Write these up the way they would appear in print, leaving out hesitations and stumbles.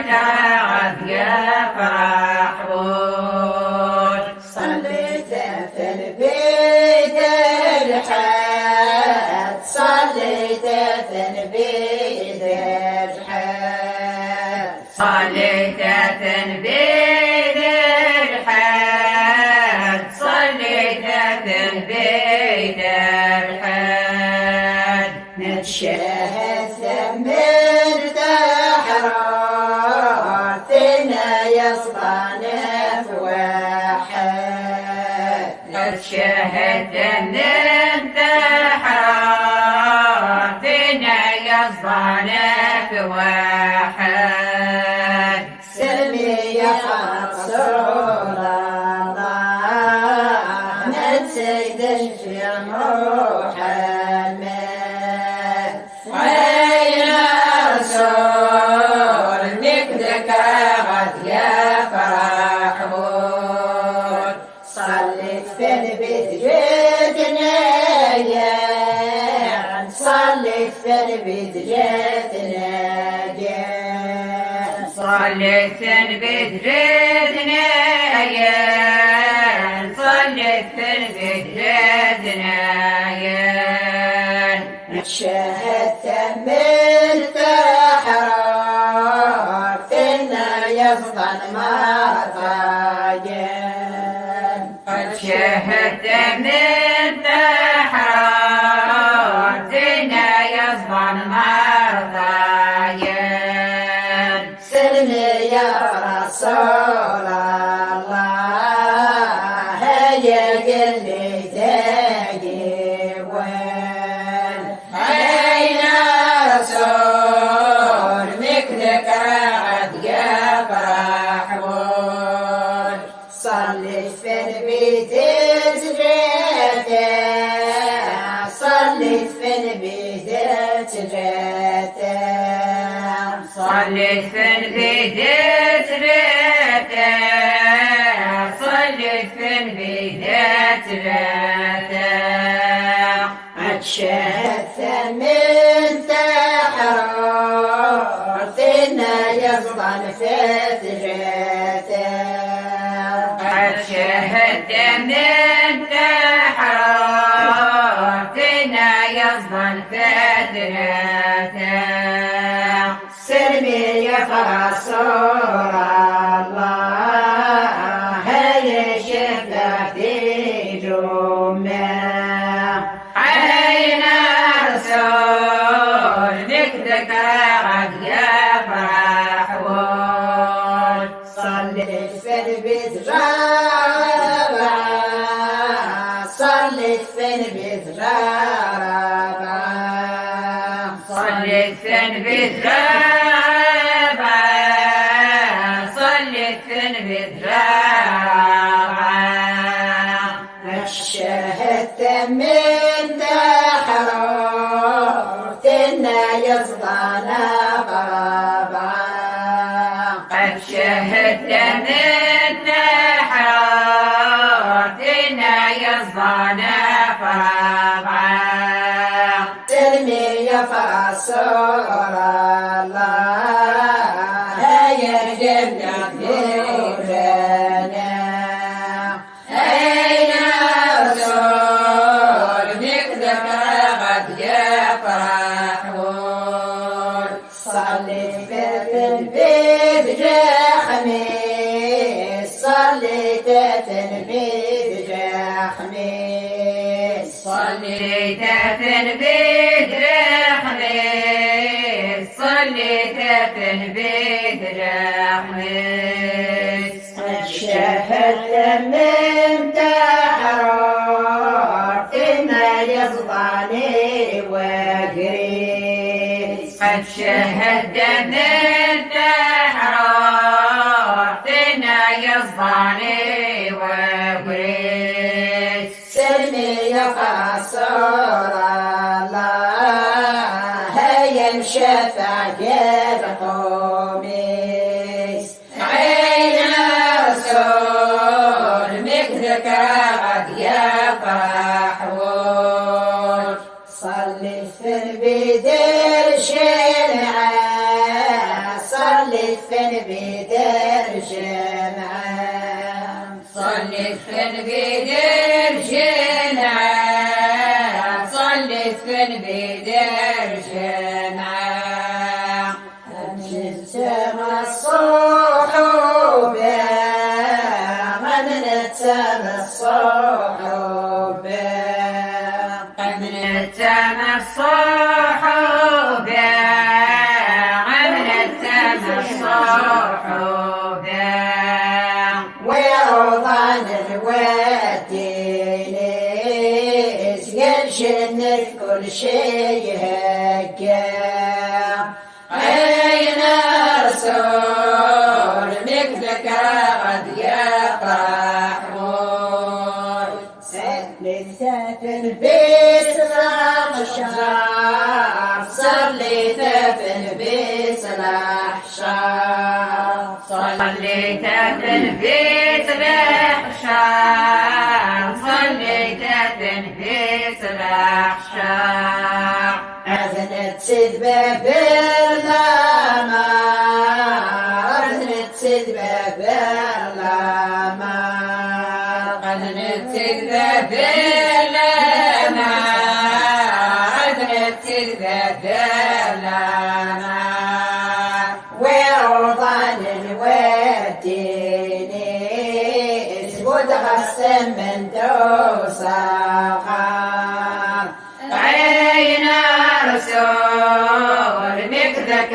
تعب يا فرحون صليت في البيت الحاد صليت في البيت الحاد صليت في البيت الحاد صليت في البيت الحاد نتشاهد ثمرت حراتنا يصبان واحد الشهد ان انت حراتنا يصبحنا في واحد سلمي يا رسول الله نتسيدش في محمد ويا رسول نكدك غد يا فرحون صليت في البيت جيتنا يا صليت في البيت جيتنا يا صليت في البيت جيتنا يا صليت في البيت جيتنا يا شهدت من حرارتنا يفضل مرضايا قد شهدت من حرارتنا يصبح مرضايا سلمي يا رسول الله يا قلبي تجيب وين أين رسول مثلك عد يا فرحون صليت في البيت سجدت صليت في البيت سجدت صليت في البيت ثلاثة صليت في البيت ثلاثة أتشهدت من تحررتنا يفضل في ثلاثة أشهد من تحررتنا يصبر ثلاثة سلمي يا رسول الله هيا شفنا في جمعة عين رسول ذكرك عد يا فرحون صليت في البيت رابعة صليت في البيت رابعة صليت في البيت رابعة صليت في البيت رابعة شهدت من تحررتنا يصدانا غابا قد شهدت من تحررتنا يصدعنا فرابعة سلمي يا رسول الله هيا الجنة في وجهنا أين رسول نكذب غد يا فرحون صليت في البيت جاخميس صليت في البيت جاخميس صليت في البيت رحميس صليت في البيت رحميس شهدت من تحررتنا يصدعني وقريس قد شهدت من تحررتنا يصدعني وقريس سلمي يا رسول الله هيا الشفع قوميس عين رسول مثلك عد يا فرحون صلي في البيت الشرعة صلي فين بدر جمعة صليت فين بدر جمعة صليت فين بدر جمعة أمشت مع الصحوبة غنت مع الصحوبة أمنت مع الصحوبة أمنت مع الصحوبة وأوطان الوادين قرشن كل شيء هكا أين رسول مثلك قد يقع حمول صليت في البيت الأحشار صليت في البيت الأحشار صليت في البيت الأحشار صليت في البيت الأحشار أذنت باب الأمار أذنت باب الأمار أذنت الباب الأمار أذنت الباب الأمار وأوطان الوادين اسود غسل من دوسخار أين رسول مثلك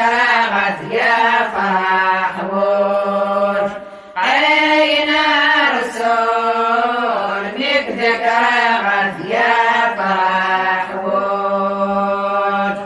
قد يفرح وش أين رسول مثلك قد يفرح وش